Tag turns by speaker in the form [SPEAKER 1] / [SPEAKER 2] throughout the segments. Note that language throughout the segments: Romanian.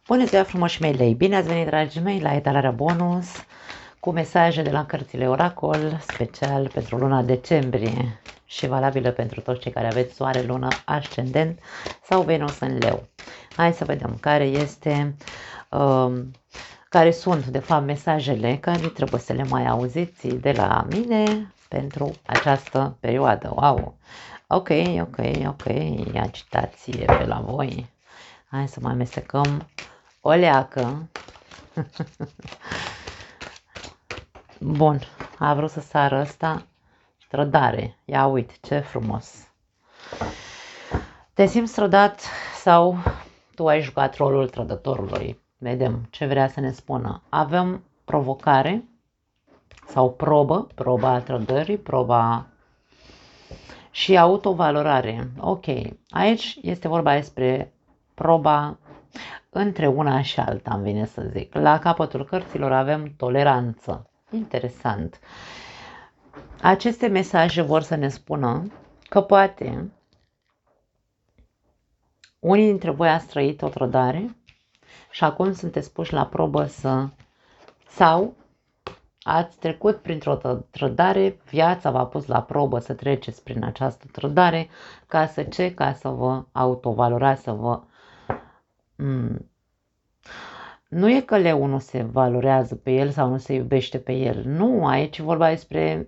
[SPEAKER 1] Bună ziua frumoși mei lei! Bine ați venit, dragii mei, la etalarea bonus cu mesaje de la cărțile Oracol, special pentru luna decembrie și valabilă pentru toți cei care aveți soare, lună, ascendent sau Venus în leu. Hai să vedem care sunt de fapt mesajele care trebuie să le mai auziți de la mine pentru această perioadă. Wow! Ok, agitație pe la voi. Hai să mai amestecăm o leacă. Bun, a vrut să sară ăsta. Trădare. Ia uite, ce frumos. Te simți trădat sau tu ai jucat rolul trădătorului? Vedem ce vrea să ne spună. Avem provocare sau proba trădării, proba și autovalorare. Ok, aici este vorba despre proba între una și alta, îmi vine să zic. La capătul cărților avem toleranță. Interesant. Aceste mesaje vor să ne spună că poate unii dintre voi ați trăit o trădare și acum sunteți puși la probă sau ați trecut printr-o trădare, viața v-a pus la probă să treceți prin această trădare ca să vă autovalorați, să vă... Nu e că leul nu se valorează pe el sau nu se iubește pe el. Nu, aici e vorba despre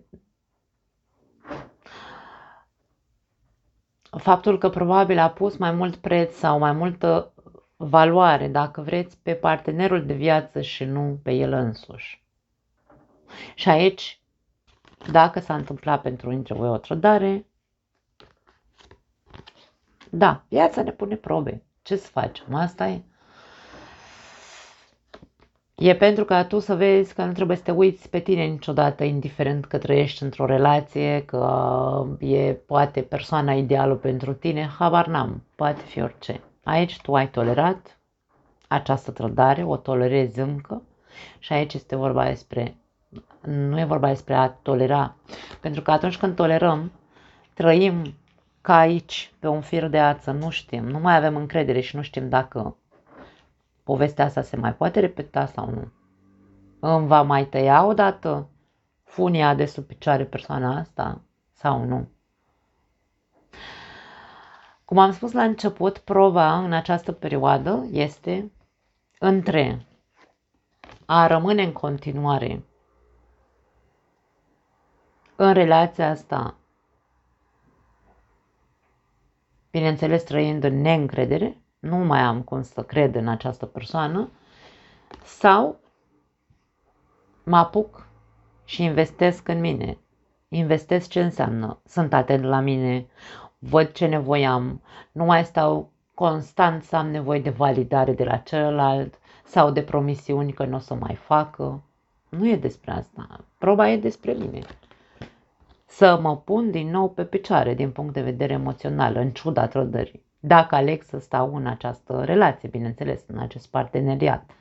[SPEAKER 1] faptul că probabil a pus mai mult preț sau mai multă valoare, dacă vreți, pe partenerul de viață și nu pe el însuși. Și aici, dacă s-a întâmplat pentru unii dintre voi o trădare, da, viața ne pune probe. Ce să facem? Asta e. E pentru ca tu să vezi că nu trebuie să te uiți pe tine niciodată, indiferent că trăiești într-o relație, că e poate persoana ideală pentru tine, habar n-am, poate fi orice. Aici tu ai tolerat această trădare, o tolerezi încă și aici este vorba despre, nu e vorba despre a tolera, pentru că atunci când tolerăm, trăim ca aici, pe un fir de ață, nu știm, nu mai avem încredere și nu știm dacă povestea asta se mai poate repeta sau nu. Îmi va mai tăia odată funia de sub picioare persoana asta sau nu? Cum am spus la început, proba în această perioadă este între a rămâne în continuare în relația asta, bineînțeles trăind în neîncredere, nu mai am cum să cred în această persoană, sau mă apuc și investesc în mine. Investesc ce înseamnă? Sunt atent la mine, văd ce nevoie am, nu mai stau constant să am nevoie de validare de la celălalt sau de promisiuni că nu o să mai facă. Nu e despre asta. Proba e despre mine. Să mă pun din nou pe picioare din punct de vedere emoțional, în ciuda trădării. Dacă aleg să stau în această relație, bineînțeles, în acest parteneriat.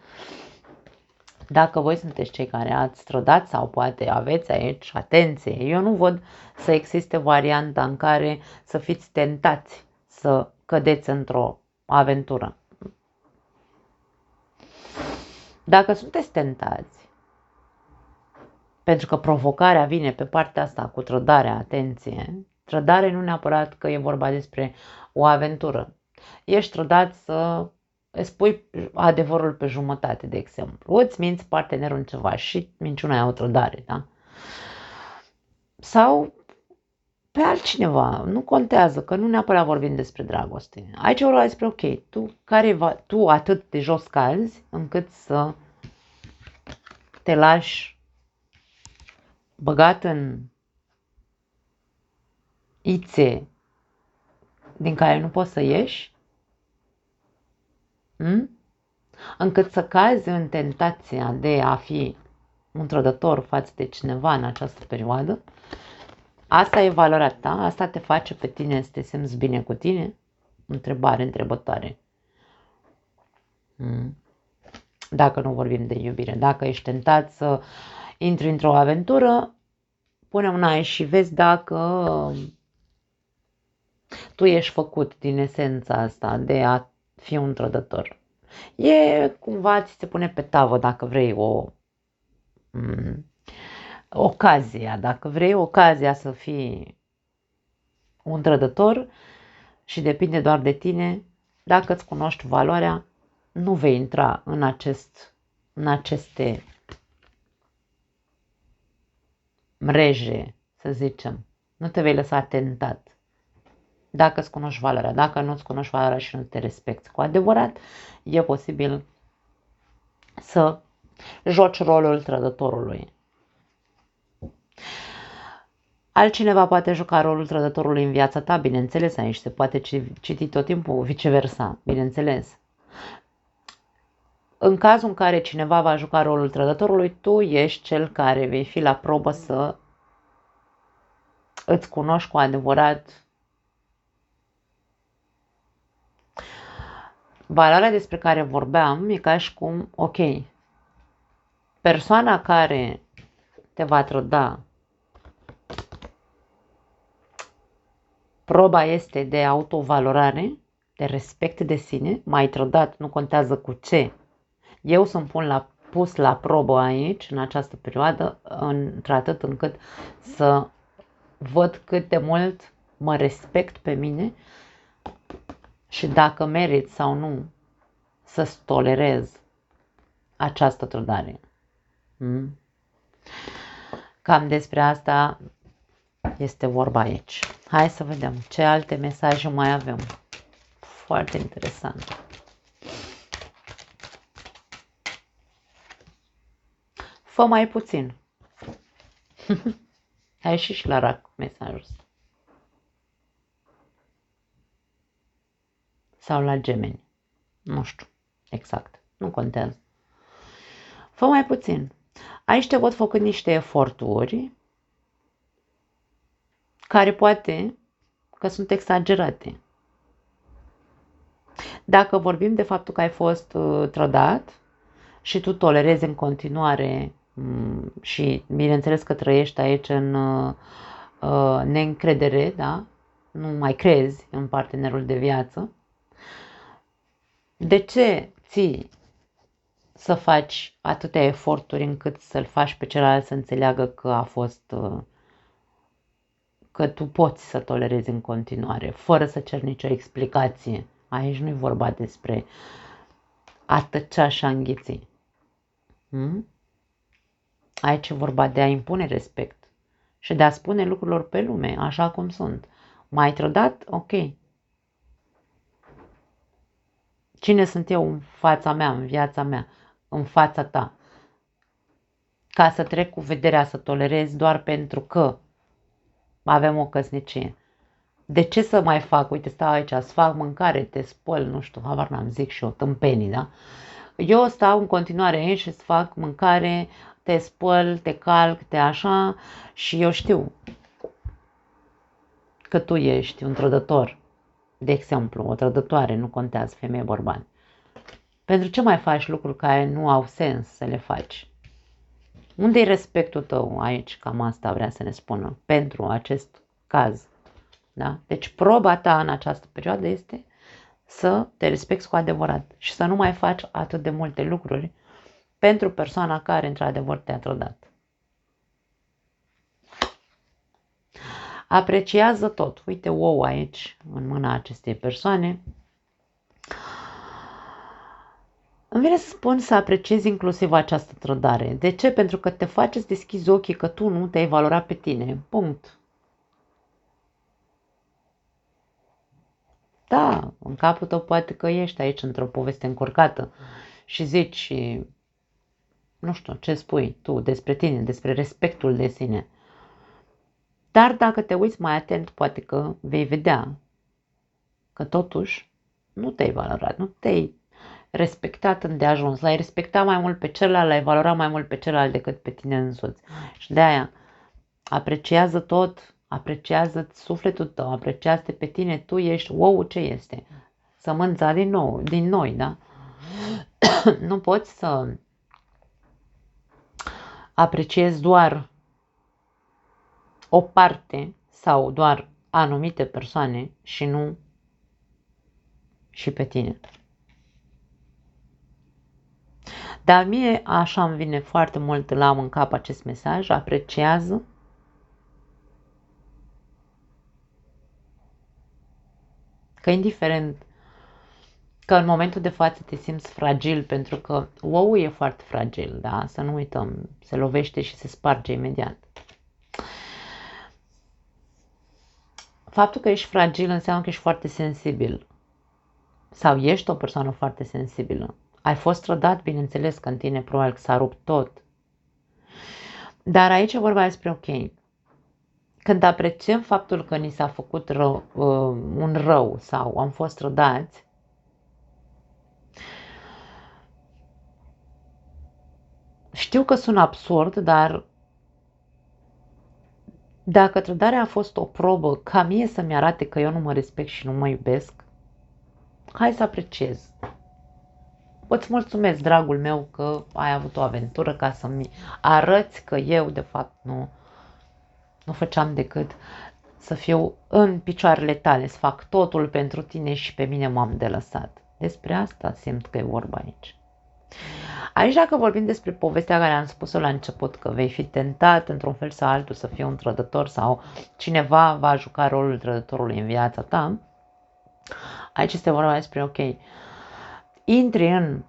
[SPEAKER 1] Dacă voi sunteți cei care ați trădat sau poate aveți aici, atenție, eu nu văd să existe varianta în care să fiți tentați să cădeți într-o aventură. Dacă sunteți tentați, pentru că provocarea vine pe partea asta cu trădarea, atenție, trădare nu neapărat că e vorba despre o aventură. Ești trădat să îți pui adevărul pe jumătate, de exemplu. Îți minți partenerul în ceva și minciuna e o trădare, da? Sau pe altcineva, nu contează, că nu neapărat vorbim despre dragoste. Aici vorba despre, ok, tu atât de jos cazi încât să te lași băgat în ițe din care nu poți să ieși, încât să cazi în tentația de a fi un trădător față de cineva în această perioadă. Asta e valoarea ta, asta te face pe tine să te simți bine cu tine? Întrebătoare. Dacă nu vorbim de iubire, dacă ești tentat să intri într-o aventură, pune mâna aici și vezi dacă tu ești făcut din esența asta de a fi un trădător. E cumva, ți se pune pe tavă dacă vrei dacă vrei ocazia să fii un trădător și depinde doar de tine, dacă îți cunoști valoarea, nu vei intra în aceste mreje, să zicem. Nu te vei lăsa tentat. Dacă îți cunoști valoarea, dacă nu îți cunoști valoarea și nu te respecti cu adevărat, e posibil să joci rolul trădătorului. Altcineva poate juca rolul trădătorului în viața ta, bineînțeles, aici se poate citi tot timpul viceversa, bineînțeles. În cazul în care cineva va juca rolul trădătorului, tu ești cel care vei fi la probă să îți cunoști cu adevărat valoarea despre care vorbeam. E ca și cum, ok, persoana care te va trăda, proba este de autovalorare, de respect de sine, m-ai trădat, nu contează cu ce. Eu sunt pus la probă aici, în această perioadă, într-atât încât să văd cât de mult mă respect pe mine și dacă merit sau nu să-ți tolerez această trădare. Cam despre asta este vorba aici. Hai să vedem ce alte mesaje mai avem. Foarte interesant. Fă mai puțin. Ai ieșit și la rac mesajul ăsta. Sau la gemeni. Nu știu exact. Nu contează. Fă mai puțin. Aici te văd făcând niște eforturi care poate că sunt exagerate. Dacă vorbim de faptul că ai fost trădat și tu tolerezi în continuare și bineînțeles că trăiești aici în neîncredere, da? Nu mai crezi în partenerul de viață, de ce ții să faci atâtea eforturi încât să-l faci pe celălalt să înțeleagă că a fost, că tu poți să tolerezi în continuare, fără să ceri nicio explicație? Aici nu e vorba despre a tăcea și a înghiți. Aici e vorba de a impune respect și de a spune lucrurilor pe lume, așa cum sunt. M-ai trădat? Ok. Cine sunt eu în fața mea, în viața mea, în fața ta? Ca să trec cu vederea să tolerez doar pentru că avem o căsnicie. De ce să mai fac? Uite, stau aici, îți fac mâncare, te spăl, nu știu, habar n-am, zic și eu, tâmpenii, da? Eu stau în continuare aici și îți fac mâncare, te spăl, te calc, te așa și eu știu că tu ești un trădător. De exemplu, o trădătoare, nu contează, femeie, bărbat. Pentru ce mai faci lucruri care nu au sens să le faci? Unde e respectul tău aici? Cam asta vrea să ne spună pentru acest caz. Da? Deci proba ta în această perioadă este să te respecti cu adevărat și să nu mai faci atât de multe lucruri pentru persoana care într-adevăr te-a trădat. Apreciază tot. Uite ou aici în mâna acestei persoane. Îmi vine să spun să apreciezi inclusiv această trădare. De ce? Pentru că te face să deschizi ochii că tu nu te-ai valorat pe tine. Punct. Da, în capul tău poate că ești aici într-o poveste încurcată și zici, nu știu, ce spui tu despre tine, despre respectul de sine. Dar dacă te uiți mai atent, poate că vei vedea că totuși nu te-ai valorat, nu te-ai respectat îndeajuns. L-ai respectat mai mult pe celălalt, l-ai valorat mai mult pe celălalt decât pe tine însuți. Și de aia apreciază tot, apreciază sufletul tău, apreciază-te pe tine, tu ești ou ce este. Sămânța din noi, da? Nu poți să apreciezi doar o parte sau doar anumite persoane și nu și pe tine. Dar mie așa îmi vine foarte mult, îl am în cap acest mesaj, apreciază. Că indiferent că în momentul de față te simți fragil, pentru că oul e foarte fragil, da? Să nu uităm, se lovește și se sparge imediat. Faptul că ești fragil înseamnă că ești foarte sensibil. Sau ești o persoană foarte sensibilă. Ai fost trădat, bineînțeles că în tine probabil că s-a rupt tot. Dar aici e vorba despre ok. Când apreciem faptul că ni s-a făcut un rău sau am fost trădați, știu că sună absurd, dar dacă trădarea a fost o probă ca mie să-mi arate că eu nu mă respect și nu mă iubesc, hai să apreciez. Îți mulțumesc, dragul meu, că ai avut o aventură ca să-mi arăți că eu, de fapt, nu făceam decât să fiu în picioarele tale, să fac totul pentru tine și pe mine m-am delăsat. Despre asta simt că e vorba aici. Aici, dacă vorbim despre povestea care am spus-o la început, că vei fi tentat într-un fel sau altul să fii un trădător sau cineva va juca rolul trădătorului în viața ta, aici este vorba despre, ok, intri în,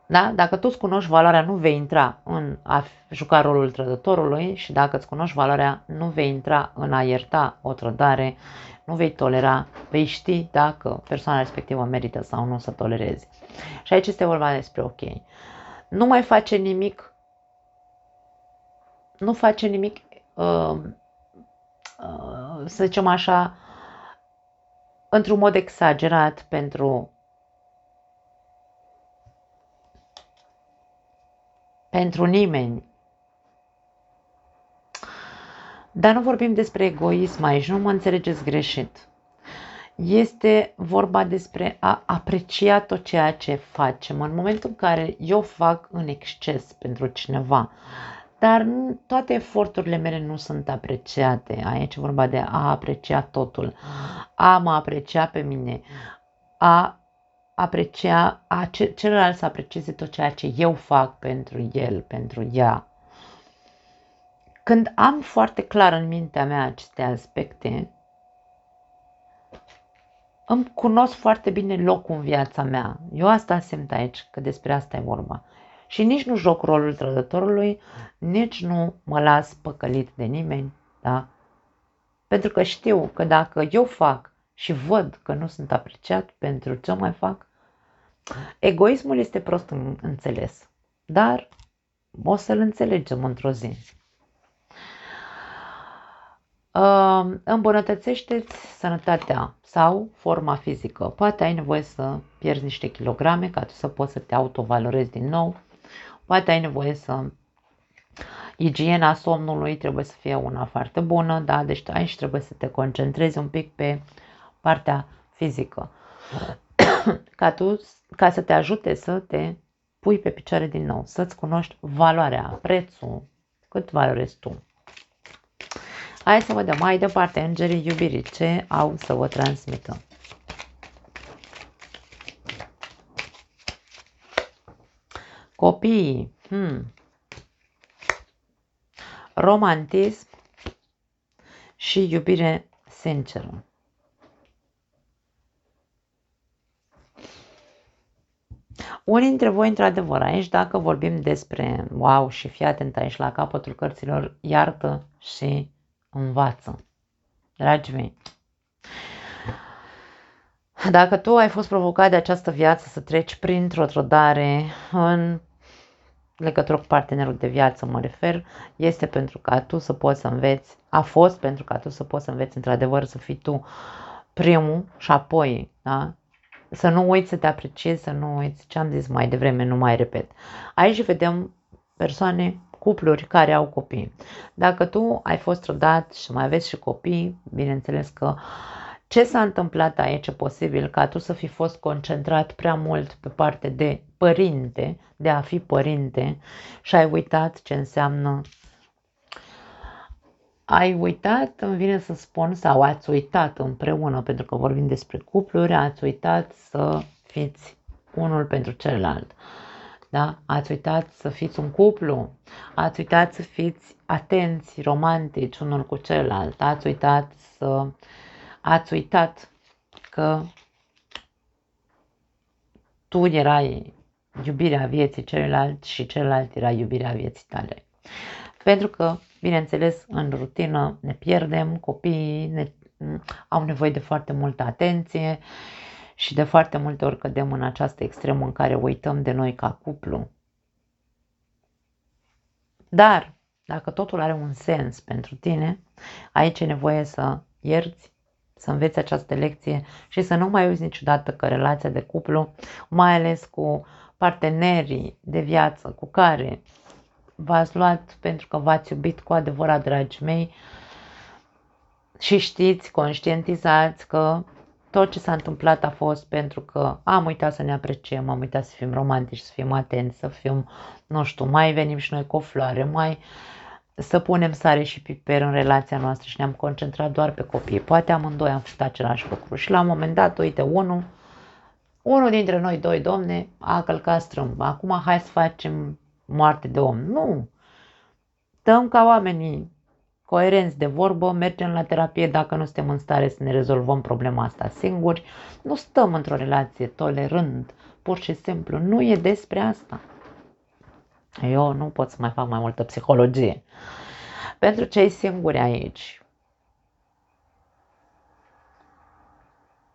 [SPEAKER 1] da? Dacă tu îți cunoști valoarea, nu vei intra în a juca rolul trădătorului și dacă îți cunoști valoarea, nu vei intra în a ierta o trădare, nu vei tolera, vei ști dacă persoana respectivă merită sau nu să tolerezi. Și aici este vorba despre ok. Nu mai face nimic, să zicem așa, într-un mod exagerat pentru nimeni. Dar nu vorbim despre egoism aici, nu mă înțelegeți greșit. Este vorba despre a aprecia tot ceea ce facem. În momentul în care eu fac în exces pentru cineva, dar toate eforturile mele nu sunt apreciate. Aici e vorba de a aprecia totul, a mă aprecia pe mine, a aprecia, celălalt să aprecieze tot ceea ce eu fac pentru el, pentru ea. Când am foarte clar în mintea mea aceste aspecte, îmi cunosc foarte bine locul în viața mea. Eu asta simt aici, că despre asta e vorba. Și nici nu joc rolul trădătorului, nici nu mă las păcălit de nimeni, da? Pentru că știu că dacă eu fac și văd că nu sunt apreciat pentru ce mai fac, egoismul este prost înțeles, dar o să-l înțelegem într-o zi. Îmbunătățește-ți sănătatea sau forma fizică. Poate ai nevoie să pierzi niște kilograme ca tu să poți să te autovalorezi din nou. Poate ai nevoie să... Igiena somnului trebuie să fie una foarte bună, da? Deci aici trebuie să te concentrezi un pic pe partea fizică. Ca să te ajute să te pui pe picioare din nou, să-ți cunoști valoarea, prețul, cât valorezi tu. Hai să vedem mai departe îngerii iubirii ce au să vă transmită. Copiii. Romantism și iubire sinceră. Unii dintre voi, într-adevăr, aici, dacă vorbim despre, wow, și fii atent aici la capătul cărților, iartă și învață. Dragii mei, dacă tu ai fost provocat de această viață să treci printr-o trădare în legătură cu partenerul de viață, mă refer, este pentru ca tu să poți să înveți, a fost pentru ca tu să poți să înveți într-adevăr să fii tu primul și apoi, da? Să nu uiți să te apreciezi, să nu uiți ce am zis mai devreme, nu mai repet. Aici vedem persoane, cupluri care au copii. Dacă tu ai fost trădat și mai aveți și copii, bineînțeles că ce s-a întâmplat aici e posibil ca tu să fi fost concentrat prea mult pe partea de părinte, de a fi părinte și ai uitat ce înseamnă. Ai uitat, îmi vine să spun, sau ați uitat împreună, pentru că vorbim despre cupluri, ați uitat să fiți unul pentru celălalt. Da? Ați uitat să fiți un cuplu, ați uitat să fiți atenți, romantici unul cu celălalt, ați uitat că tu erai iubirea vieții celuilalt și celălalt era iubirea vieții tale. Pentru că, bineînțeles, în rutină ne pierdem, copiii au nevoie de foarte multă atenție și de foarte multe ori cădem în această extremă în care uităm de noi ca cuplu. Dar, dacă totul are un sens pentru tine, aici e nevoie să ierți, să înveți această lecție și să nu mai uiți niciodată că relația de cuplu, mai ales cu partenerii de viață cu care v-ați luat pentru că v-ați iubit cu adevărat, dragii mei, și știți, conștientizați că tot ce s-a întâmplat a fost pentru că am uitat să ne apreciem, am uitat să fim romantici, să fim atenți, să fim, nu știu, mai venim și noi cu o floare, mai să punem sare și piper în relația noastră și ne-am concentrat doar pe copii. Poate amândoi am făcut același lucru și la un moment dat, uite, unul dintre noi doi, domne, a călcat strâmb. Acum hai să facem moarte de om. Nu! Stăm ca oamenii coerenți de vorbă, mergem la terapie dacă nu suntem în stare să ne rezolvăm problema asta singuri. Nu stăm într-o relație tolerând, pur și simplu. Nu e despre asta. Eu nu pot să mai fac mai multă psihologie. Pentru cei singuri aici,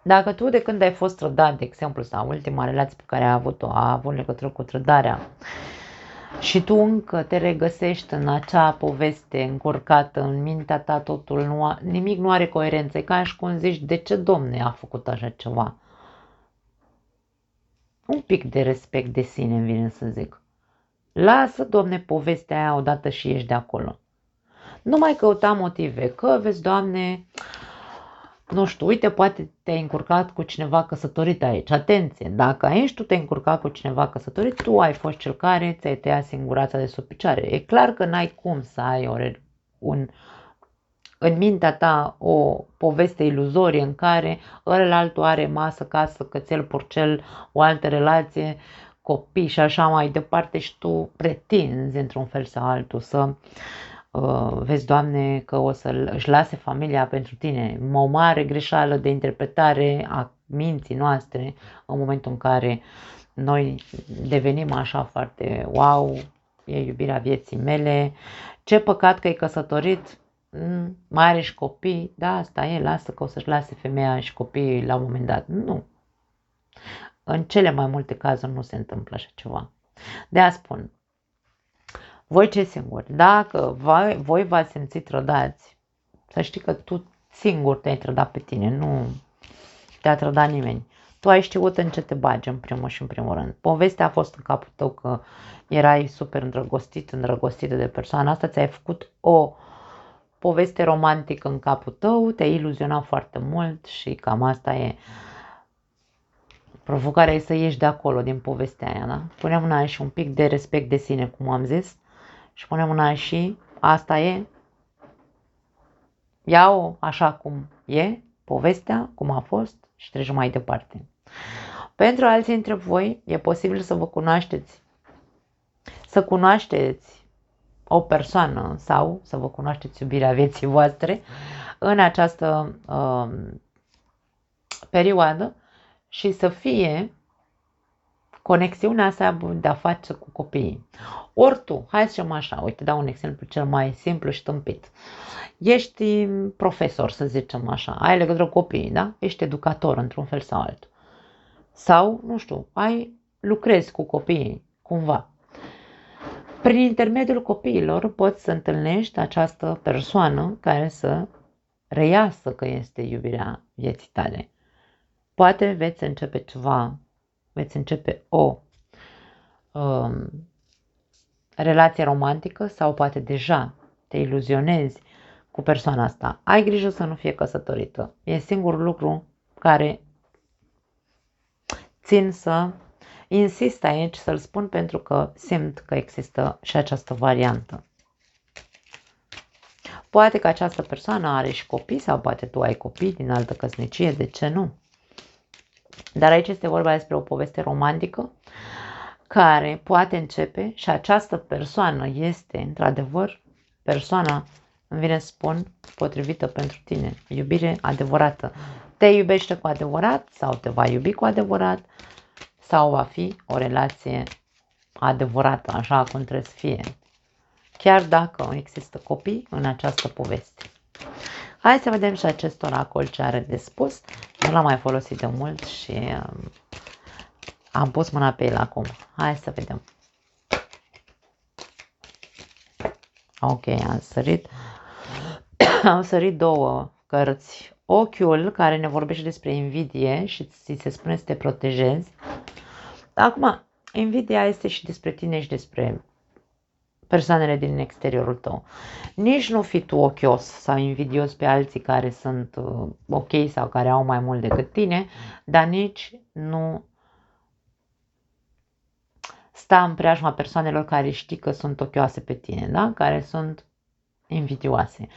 [SPEAKER 1] dacă tu de când ai fost trădat, de exemplu, sau ultima relație pe care ai avut-o a avut legătură cu trădarea și tu încă te regăsești în acea poveste încurcată în mintea ta, nimic nu are coerență, e ca și cum zici, de ce Domne a făcut așa ceva? Un pic de respect de sine îmi vine să zic. Lasă, Domne, povestea aia odată și ieși de acolo. Nu mai căuta motive, că vezi, Doamne, nu știu, uite, poate te-ai încurcat cu cineva căsătorit aici. Atenție, dacă aici tu te-ai încurcat cu cineva căsătorit, tu ai fost cel care ți-ai tăiat singurața de sub picioare. E clar că n-ai cum să ai în mintea ta o poveste iluzorie în care ălălaltul are masă, casă, cățel, porcel, o altă relație, copii și așa mai departe și tu pretinzi într-un fel sau altul să vezi, Doamne, că o să își lase familia pentru tine. O mare greșeală de interpretare a minții noastre în momentul în care noi devenim așa foarte wow, e iubirea vieții mele, ce păcat că e căsătorit, mai are și copii, da, asta e, lasă că o să-și lase femeia și copiii la un moment dat. Nu. În cele mai multe cazuri nu se întâmplă așa ceva. De-aia spun, voi cei singuri, dacă voi v-ați simțit trădați, să știi că tu singur te-ai trădat pe tine, nu te-a trădat nimeni. Tu ai știut în ce te bagi în primul și în primul rând. Povestea a fost în capul tău că erai super îndrăgostită de persoana asta, ți-ai făcut o poveste romantică în capul tău, te-ai iluzionat foarte mult și cam asta e. Provocarea e să ieși de acolo, din povestea aia, da? Punem în aia și un pic de respect de sine, cum am zis, și punem în aia și asta e, ia-o așa cum e, povestea, cum a fost și trecem mai departe. Pentru alții dintre voi e posibil să vă cunoașteți, să cunoașteți o persoană sau să vă cunoașteți iubirea vieții voastre în această perioadă și să fie conexiunea asta de-a face cu copiii. Ori tu, hai să zicem așa, uite, dau un exemplu cel mai simplu și tâmpit. Ești profesor, să zicem așa, ai legătură cu copiii, da? Ești educator într-un fel sau altul. Sau, nu știu, lucrezi cu copiii, cumva. Prin intermediul copiilor poți să întâlnești această persoană care să reiasă că este iubirea vieții tale. Poate veți începe o relație romantică sau poate deja te iluzionezi cu persoana asta. Ai grijă să nu fie căsătorită. E singurul lucru care țin să insist aici să-l spun pentru că simt că există și această variantă. Poate că această persoană are și copii sau poate tu ai copii din altă căsnicie, de ce nu? Dar aici este vorba despre o poveste romantică care poate începe și această persoană este, într-adevăr, persoana, îmi vine să spun, potrivită pentru tine. Iubire adevărată. Te iubește cu adevărat sau te va iubi cu adevărat sau va fi o relație adevărată, așa cum trebuie să fie. Chiar dacă există copii în această poveste. Hai să vedem și acest oracol ce are de spus. Nu l-am mai folosit de mult și am pus mâna pe el acum. Hai să vedem. Ok, am sărit. Am sărit două cărți. Ochiul, care ne vorbește despre invidie și ți se spune să te protejezi. Acum, invidia este și despre tine și despre persoanele din exteriorul tău. Nici nu fi tu ochios sau invidios pe alții care sunt ok sau care au mai mult decât tine, dar nici nu sta în preajma persoanelor care știi că sunt ochioase pe tine, da? Care sunt invidioase.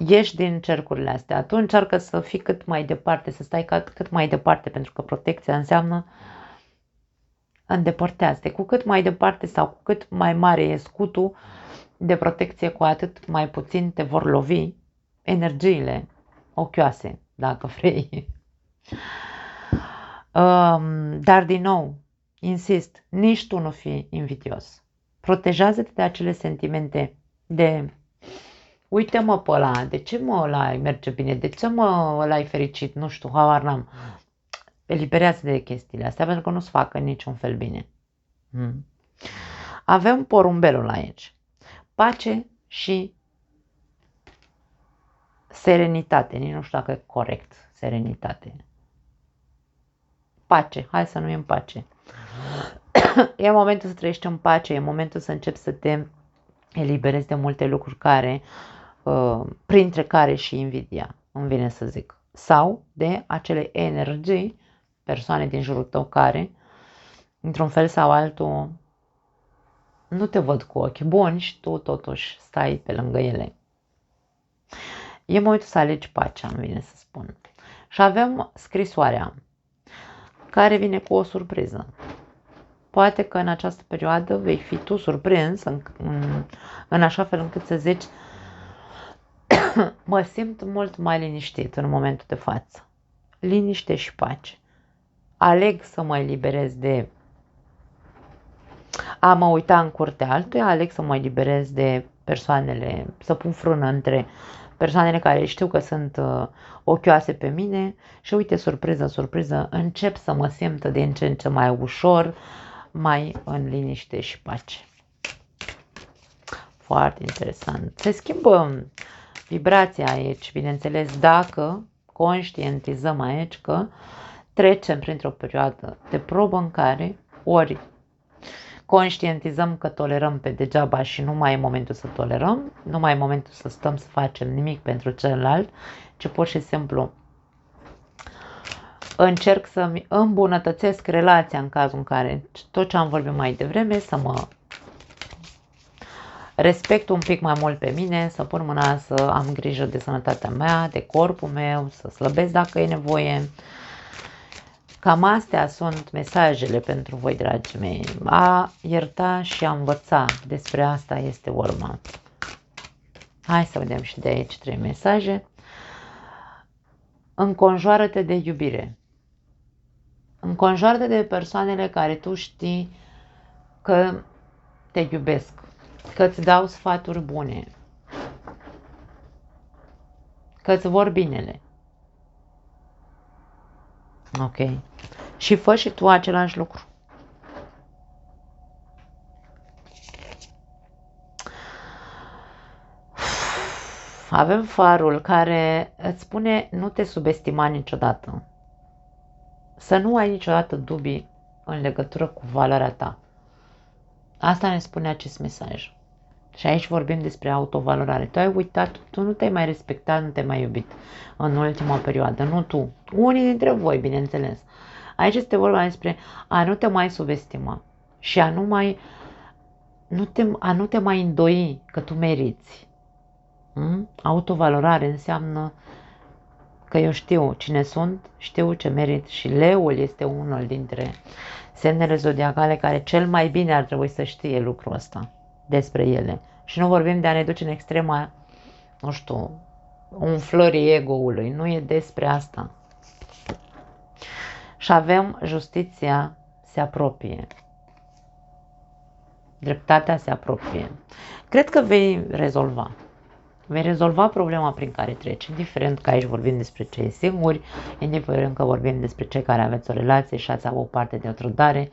[SPEAKER 1] Ieși din cercurile astea. Atunci încearcă să fii cât mai departe, să stai cât mai departe, pentru că protecția înseamnă îndepărtează-te. Cu cât mai departe sau cu cât mai mare e scutul de protecție, cu atât mai puțin te vor lovi energiile ochioase, dacă vrei. Dar din nou, insist, nici tu nu fi invidios. Protejează-te de acele sentimente de uite-mă pe ăla, de ce mă ăla îi merge bine, de ce mă ăla e fericit, nu știu, habar n-am. Eliberează de chestiile astea pentru că nu-ți facă niciun fel bine. Avem porumbelul aici. Pace și serenitate. Nici nu știu dacă e corect. Serenitate. Pace. Hai să numim pace. E momentul să trăiești în pace. E momentul să începi să te eliberezi de multe lucruri care, printre care și invidia, îmi vine să zic. Sau de acele energii, persoane din jurul tău care, într-un fel sau altul, nu te văd cu ochi buni și tu totuși stai pe lângă ele. E momentul să alegi pacea, îmi vine să spun. Și avem scrisoarea, care vine cu o surpriză. Poate că în această perioadă vei fi tu surprins în așa fel încât să zici mă simt mult mai liniștit în momentul de față. Liniște și pace. Aleg să mă eliberez de a mă uita în curtea altuia, aleg să mă eliberez de persoanele, să pun frână între persoanele care știu că sunt ochioase pe mine și uite, surpriză, surpriză, încep să mă simt din ce în ce mai ușor, mai în liniște și pace. Foarte interesant. Se schimbă vibrația aici, bineînțeles, dacă conștientizăm aici că trecem printr-o perioadă de probă în care ori conștientizăm că tolerăm pe degeaba și nu mai e momentul să tolerăm, nu mai e momentul să stăm să facem nimic pentru celălalt, ci pur și simplu încerc să-mi îmbunătățesc relația în cazul în care tot ce am vorbit mai devreme, să mă respect un pic mai mult pe mine, să pun mâna să am grijă de sănătatea mea, de corpul meu, să slăbesc dacă e nevoie. Cam astea sunt mesajele pentru voi, dragii mei. A ierta și a învăța, despre asta este urma. Hai să vedem și de aici 3 mesaje. Înconjoară-te de iubire. Înconjoară-te de persoanele care tu știi că te iubesc, că îți dau sfaturi bune, că îți vor binele. Ok. Și fă și tu același lucru. Avem farul care îți spune nu te subestima niciodată. Să nu ai niciodată dubii în legătură cu valoarea ta. Asta ne spune acest mesaj. Și aici vorbim despre autovalorare. Tu ai uitat, tu nu te-ai mai respectat, nu te-ai mai iubit în ultima perioadă, nu tu. Unii dintre voi, bineînțeles. Aici este vorba despre a nu te mai subestima și a nu te mai îndoi că tu meriți. Autovalorare înseamnă că eu știu cine sunt, știu ce merit și leul este unul dintre semnele zodiacale care cel mai bine ar trebui să știe lucrul ăsta despre ele. Și nu vorbim de a ne duce în extrema, nu știu, umflării ego-ului. Nu e despre asta. Și avem justiția se apropie. Dreptatea se apropie. Cred că vei rezolva. Vei rezolva problema prin care treci, indiferent că aici vorbim despre cei singuri, indiferent că vorbim despre cei care aveți o relație și ați avut parte de o trădare.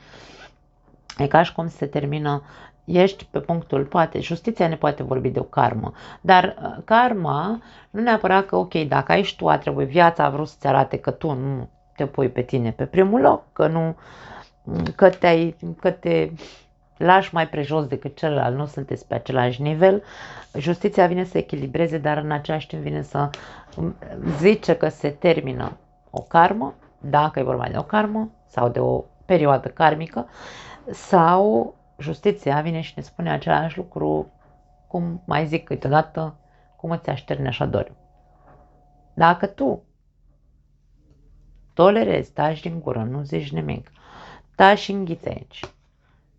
[SPEAKER 1] E ca și cum se termină, ești pe punctul, poate, justiția ne poate vorbi de o karmă, dar karma nu neapărat că, ok, dacă aici tu a trebuit, viața a vrut să-ți arate că tu nu te pui pe tine pe primul loc, că te lași mai prejos decât celălalt, nu sunteți pe același nivel. Justiția vine să echilibreze, dar în același timp vine să zice că se termină o karmă, dacă e vorba de o karmă sau de o perioadă karmică, sau justiția vine și ne spune același lucru, cum mai zic câteodată, cum îți așterne așa dor. Dacă tu tolerezi, taci din gură, nu zici nimic, taci și înghiți aici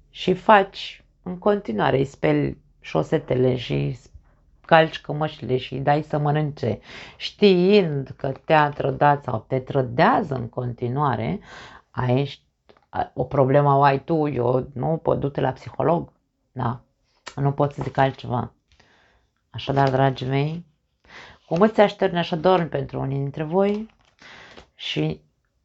[SPEAKER 1] și faci în continuare, îi speli șosetele și calci cămășile și îi dai să mănânce, știind că te-a trădat sau te trădează în continuare, aici o problemă o ai tu, eu nu pot du-te la psiholog, da, nu pot să zic altceva. Așadar, dragii mei, cum îți așterne așa dormi pentru unii dintre voi și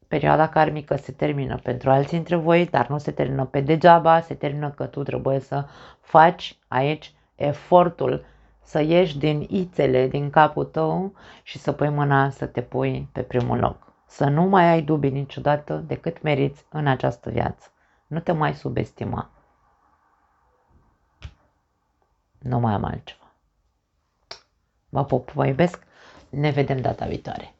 [SPEAKER 1] perioada karmică se termină pentru alții dintre voi, dar nu se termină pe degeaba, se termină că tu trebuie să faci aici efortul să ieși din ițele din capul tău și să pui mâna să te pui pe primul loc. Să nu mai ai dubii niciodată de cât meriți în această viață. Nu te mai subestima. Nu mai am altceva. Vă pup, vă iubesc. Ne vedem data viitoare.